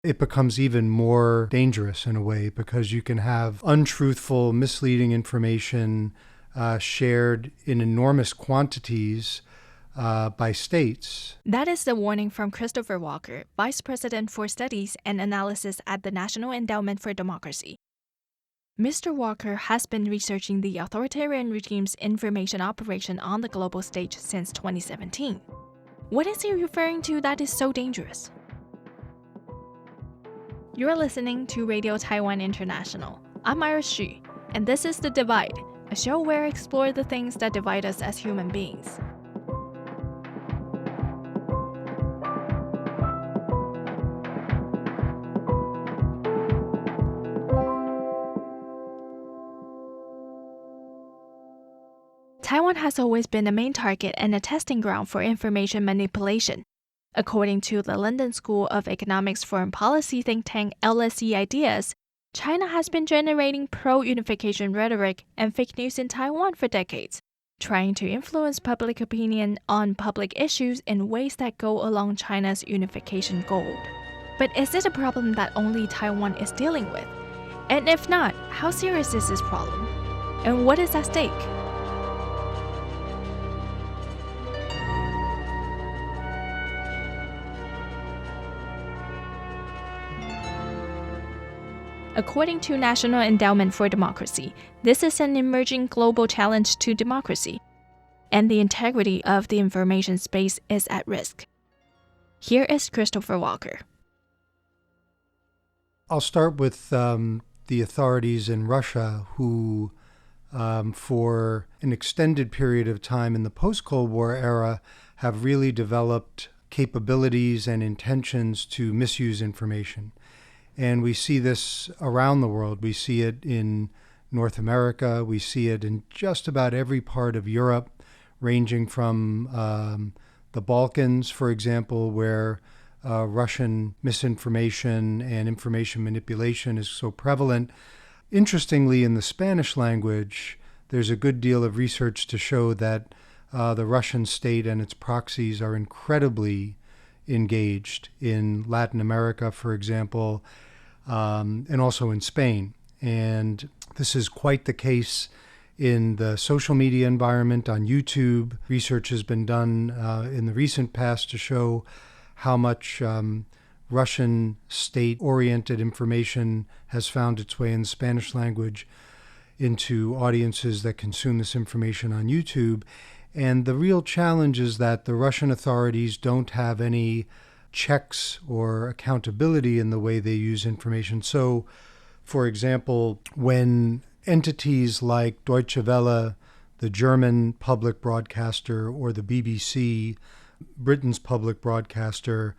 it becomes even more dangerous in a way because you can have untruthful, misleading information shared in enormous quantities by states. That is the warning from Christopher Walker, Vice President for Studies and Analysis at the National Endowment for Democracy. Mr. Walker has been researching the authoritarian regime's information operation on the global stage since 2017. What is he referring to that is so dangerous? You're listening to Radio Taiwan International. I'm Iris Xu, and this is The Divide, a show where I explore the things that divide us as human beings. Taiwan has always been a main target and a testing ground for information manipulation. According to the London School of Economics foreign policy think tank LSE Ideas, China has been generating pro-unification rhetoric and fake news in Taiwan for decades, trying to influence public opinion on public issues in ways that go along China's unification goal. But is it a problem that only Taiwan is dealing with? And if not, how serious is this problem? And what is at stake? According to National Endowment for Democracy, this is an emerging global challenge to democracy, and the integrity of the information space is at risk. Here is Christopher Walker. I'll start with the authorities in Russia who, for an extended period of time in the post-Cold War era, have really developed capabilities and intentions to misuse information. And we see this around the world. We see it in North America. We see it in just about every part of Europe, ranging from the Balkans, for example, where Russian misinformation and information manipulation is so prevalent. Interestingly, in the Spanish language, there's a good deal of research to show that the Russian state and its proxies are incredibly engaged in Latin America, for example, and also in Spain. And this is quite the case in the social media environment on YouTube. Research has been done in the recent past to show how much Russian state-oriented information has found its way in the Spanish language into audiences that consume this information on YouTube. And the real challenge is that the Russian authorities don't have any checks or accountability in the way they use information. So, for example, when entities like Deutsche Welle, the German public broadcaster, or the BBC, Britain's public broadcaster,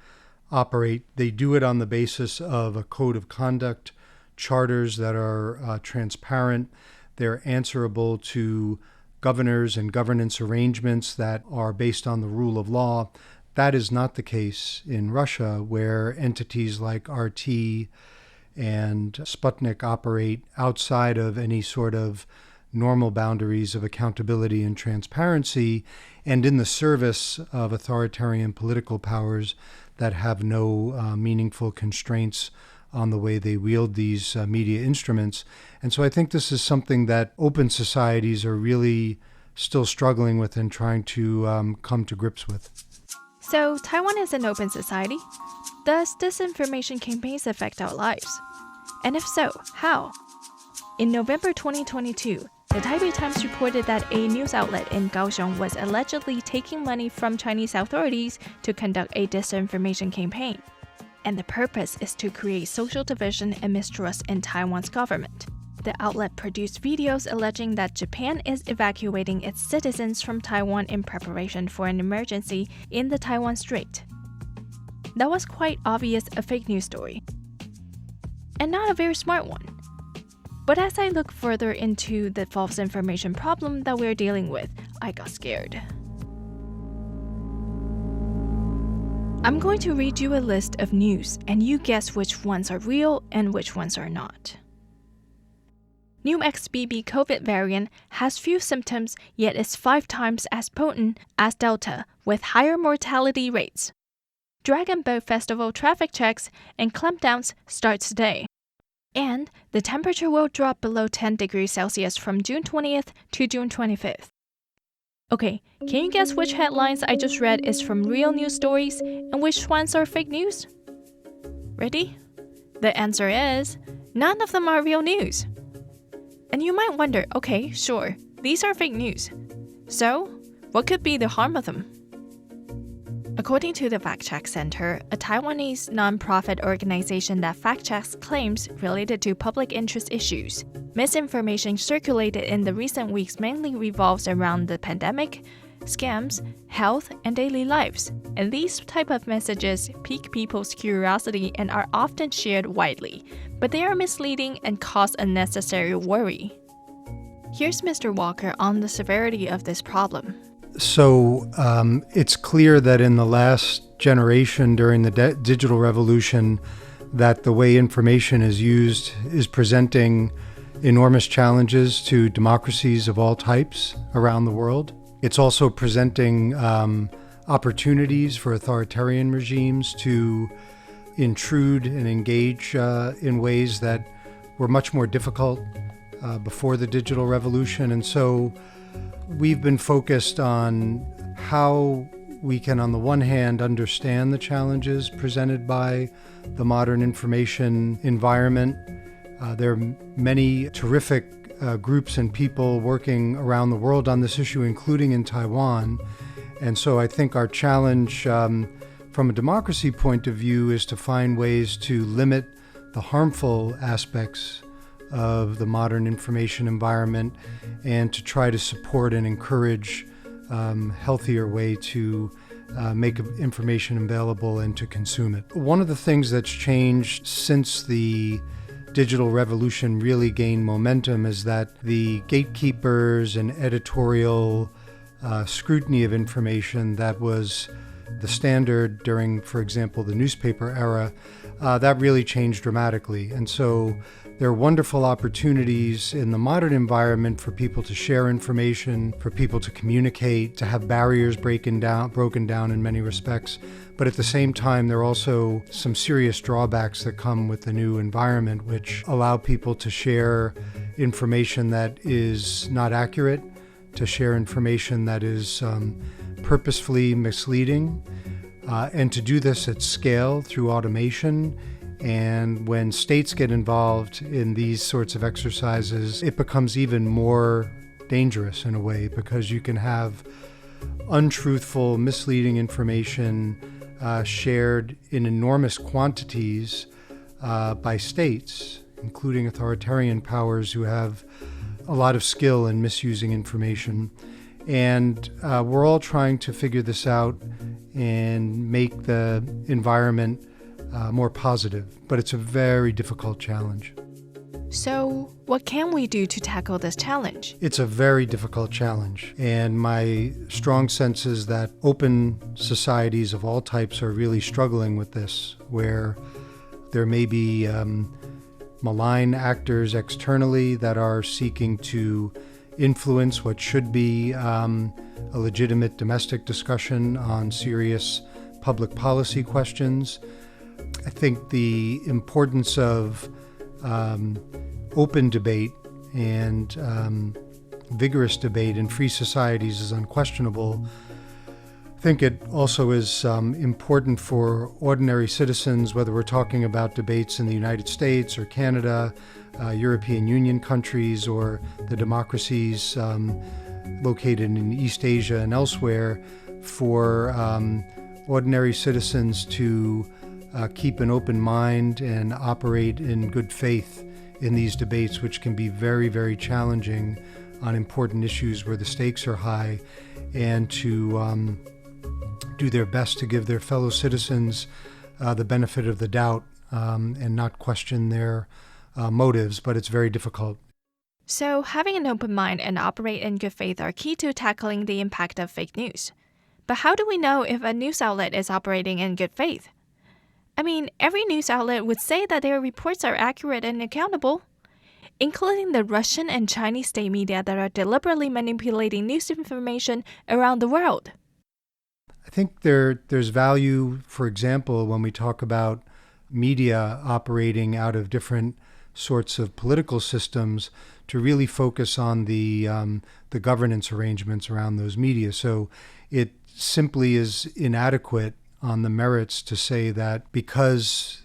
operate, they do it on the basis of a code of conduct, charters that are transparent. They're answerable to governors and governance arrangements that are based on the rule of law. That is not the case in Russia, where entities like RT and Sputnik operate outside of any sort of normal boundaries of accountability and transparency, and in the service of authoritarian political powers that have no meaningful constraints on the way they wield these media instruments. And so I think this is something that open societies are really still struggling with and trying to come to grips with. So, Taiwan is an open society? Does disinformation campaigns affect our lives? And if so, how? In November 2022, the Taipei Times reported that a news outlet in Kaohsiung was allegedly taking money from Chinese authorities to conduct a disinformation campaign. And the purpose is to create social division and mistrust in Taiwan's government. The outlet produced videos alleging that Japan is evacuating its citizens from Taiwan in preparation for an emergency in the Taiwan Strait. That was quite obvious a fake news story. And not a very smart one. But as I look further into the false information problem that we're dealing with, I got scared. I'm going to read you a list of news, and you guess which ones are real and which ones are not. New XBB COVID variant has few symptoms, yet is 5 times as potent as Delta, with higher mortality rates. Dragon Boat Festival traffic checks and clampdowns start today. And the temperature will drop below 10 degrees Celsius from June 20th to June 25th. Okay, can you guess which headlines I just read is from real news stories and which ones are fake news? Ready? The answer is, none of them are real news. And you might wonder, okay, sure, these are fake news. So, what could be the harm of them? According to the Fact Check Center, a Taiwanese nonprofit organization that fact-checks claims related to public interest issues, misinformation circulated in the recent weeks mainly revolves around the pandemic, scams, health, and daily lives. And these type of messages pique people's curiosity and are often shared widely, but they are misleading and cause unnecessary worry. Here's Mr. Walker on the severity of this problem. So it's clear that in the last generation during the digital revolution that the way information is used is presenting enormous challenges to democracies of all types around the world. It's also presenting opportunities for authoritarian regimes to intrude and engage in ways that were much more difficult before the digital revolution. And so we've been focused on how we can, on the one hand, understand the challenges presented by the modern information environment. There are many terrific groups and people working around the world on this issue, including in Taiwan. And so I think our challenge from a democracy point of view is to find ways to limit the harmful aspects of the modern information environment and to try to support and encourage healthier way to make information available and to consume it. One of the things that's changed since the digital revolution really gained momentum is that the gatekeepers and editorial scrutiny of information that was the standard during, for example, the newspaper era, that really changed dramatically. And so there are wonderful opportunities in the modern environment for people to share information, for people to communicate, to have barriers broken down in many respects. But at the same time, there are also some serious drawbacks that come with the new environment, which allow people to share information that is not accurate, to share information that is purposefully misleading, and to do this at scale through automation. And when states get involved in these sorts of exercises, it becomes even more dangerous in a way, because you can have untruthful, misleading information shared in enormous quantities by states, including authoritarian powers who have a lot of skill in misusing information. And we're all trying to figure this out and make the environment more positive, but it's a very difficult challenge. So, what can we do to tackle this challenge? It's a very difficult challenge, and my strong sense is that open societies of all types are really struggling with this, where there may be malign actors externally that are seeking to influence what should be a legitimate domestic discussion on serious public policy questions. I think the importance of open debate and vigorous debate in free societies is unquestionable. I think it also is important for ordinary citizens, whether we're talking about debates in the United States or Canada, European Union countries, or the democracies located in East Asia and elsewhere, for ordinary citizens to keep an open mind and operate in good faith in these debates, which can be very, very challenging on important issues where the stakes are high, and to do their best to give their fellow citizens the benefit of the doubt and not question their motives, but it's very difficult. So, having an open mind and operate in good faith are key to tackling the impact of fake news. But how do we know if a news outlet is operating in good faith? I mean, every news outlet would say that their reports are accurate and accountable, including the Russian and Chinese state media that are deliberately manipulating news information around the world. I think there's value, for example, when we talk about media operating out of different sorts of political systems, to really focus on the governance arrangements around those media. So it simply is inadequate on the merits to say that because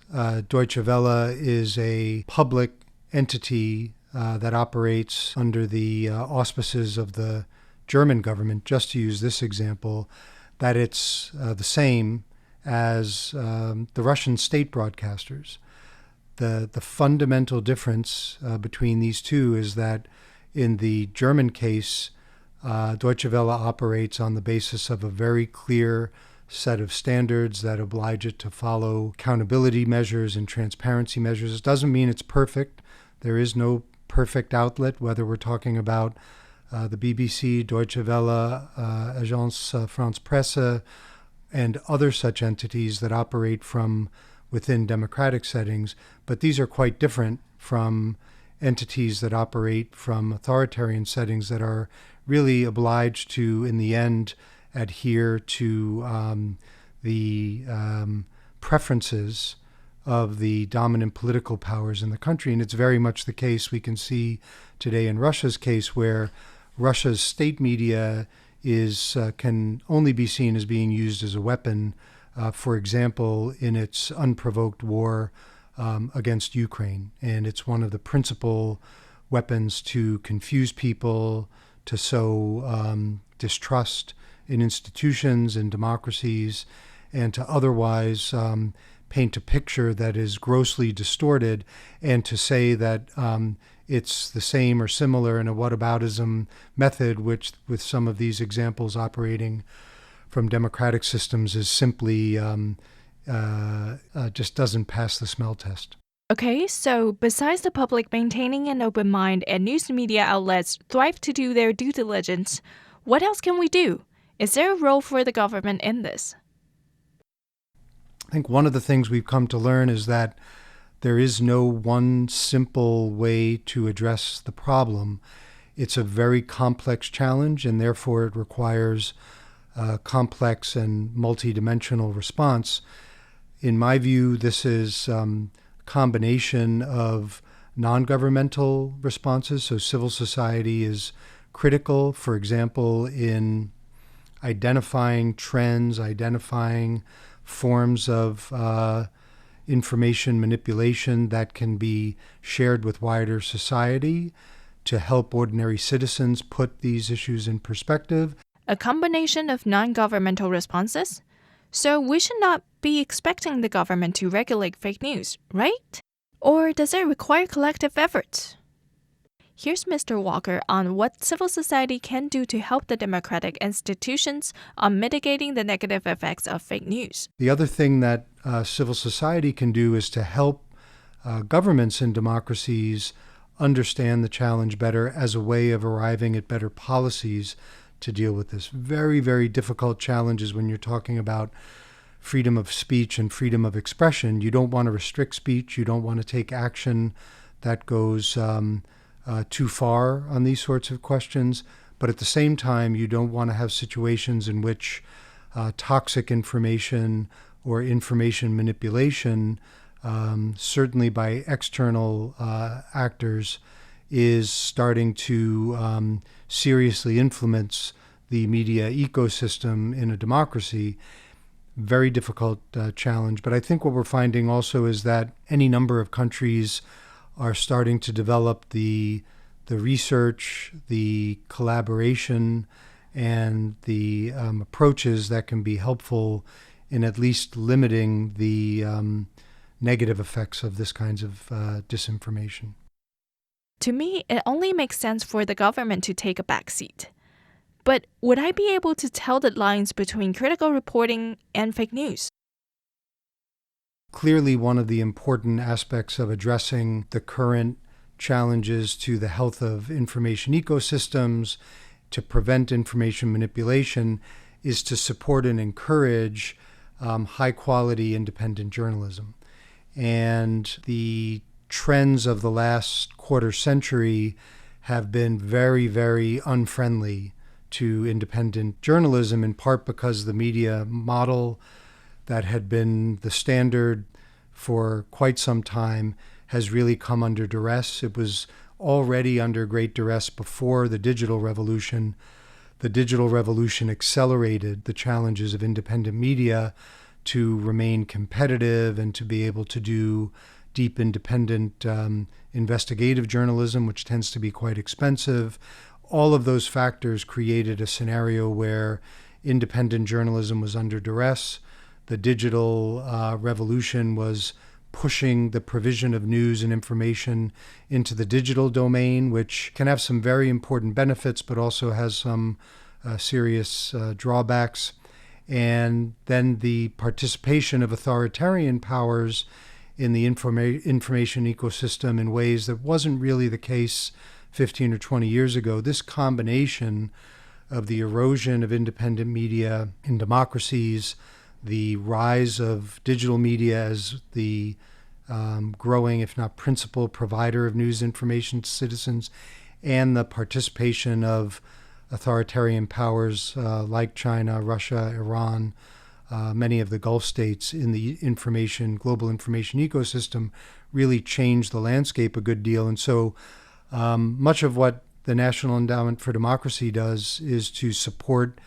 Deutsche Welle is a public entity that operates under the auspices of the German government, just to use this example, that it's the same as the Russian state broadcasters. The fundamental difference between these two is that in the German case, Deutsche Welle operates on the basis of a very clear set of standards that oblige it to follow accountability measures and transparency measures. It doesn't mean it's perfect. There is no perfect outlet, whether we're talking about the BBC, Deutsche Welle, Agence France Presse, and other such entities that operate from within democratic settings. But these are quite different from entities that operate from authoritarian settings that are really obliged to, in the end, adhere to the preferences of the dominant political powers in the country. And it's very much the case we can see today in Russia's case, where Russia's state media can only be seen as being used as a weapon, for example, in its unprovoked war against Ukraine. And it's one of the principal weapons to confuse people, to sow distrust in institutions and democracies, and to otherwise paint a picture that is grossly distorted, and to say that it's the same or similar in a whataboutism method, which with some of these examples operating from democratic systems is simply just doesn't pass the smell test. Okay, so besides the public maintaining an open mind and news media outlets thrive to do their due diligence, what else can we do? Is there a role for the government in this? I think one of the things we've come to learn is that there is no one simple way to address the problem. It's a very complex challenge, and therefore it requires a complex and multidimensional response. In my view, this is a combination of non-governmental responses. So civil society is critical, for example, in identifying trends, identifying forms of information manipulation that can be shared with wider society to help ordinary citizens put these issues in perspective. A combination of non-governmental responses? So we should not be expecting the government to regulate fake news, right? Or does it require collective efforts? Here's Mr. Walker on what civil society can do to help the democratic institutions on mitigating the negative effects of fake news. The other thing that civil society can do is to help governments and democracies understand the challenge better as a way of arriving at better policies to deal with this. Very, very difficult challenges when you're talking about freedom of speech and freedom of expression. You don't want to restrict speech. You don't want to take action that goes too far on these sorts of questions. But at the same time, you don't want to have situations in which toxic information or information manipulation, certainly by external actors, is starting to seriously influence the media ecosystem in a democracy. Very difficult challenge. But I think what we're finding also is that any number of countries are starting to develop the research, the collaboration, and the approaches that can be helpful in at least limiting the negative effects of this kinds of disinformation. To me, it only makes sense for the government to take a backseat. But would I be able to tell the lines between critical reporting and fake news? Clearly, one of the important aspects of addressing the current challenges to the health of information ecosystems, to prevent information manipulation, is to support and encourage high-quality independent journalism. And the trends of the last quarter century have been very, very unfriendly to independent journalism, in part because the media model that had been the standard for quite some time has really come under duress. It was already under great duress before the digital revolution. The digital revolution accelerated the challenges of independent media to remain competitive and to be able to do deep independent investigative journalism, which tends to be quite expensive. All of those factors created a scenario where independent journalism was under duress. The digital revolution was pushing the provision of news and information into the digital domain, which can have some very important benefits, but also has some serious drawbacks. And then the participation of authoritarian powers in the information ecosystem in ways that wasn't really the case 15 or 20 years ago. This combination of the erosion of independent media in democracies, the rise of digital media as the growing, if not principal, provider of news information to citizens, and the participation of authoritarian powers like China, Russia, Iran, many of the Gulf states in the global information ecosystem really changed the landscape a good deal. And so much of what the National Endowment for Democracy does is to support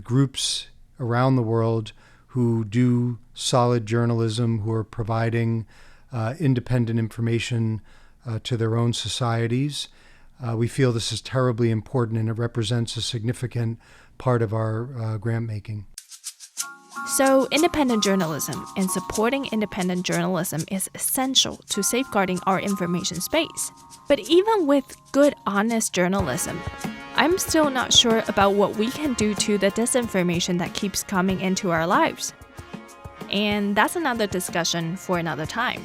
groups around the world who do solid journalism, who are providing independent information to their own societies. We feel this is terribly important, and it represents a significant part of our grant making. So, independent journalism and supporting independent journalism is essential to safeguarding our information space. But even with good, honest journalism, I'm still not sure about what we can do to the disinformation that keeps coming into our lives. And that's another discussion for another time.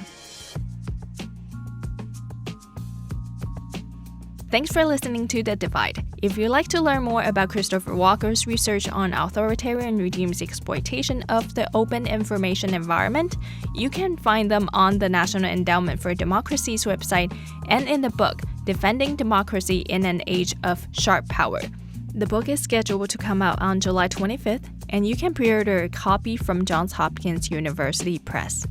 Thanks for listening to The Divide. If you'd like to learn more about Christopher Walker's research on authoritarian regimes' exploitation of the open information environment, you can find them on the National Endowment for Democracy's website and in the book, Defending Democracy in an Age of Sharp Power. The book is scheduled to come out on July 25th, and you can pre-order a copy from Johns Hopkins University Press.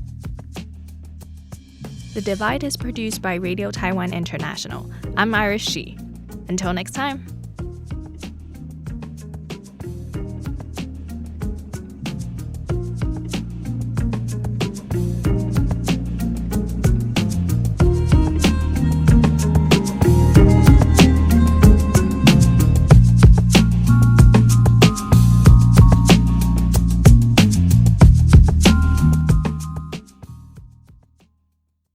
The Divide is produced by Radio Taiwan International. I'm Iris Shi. Until next time.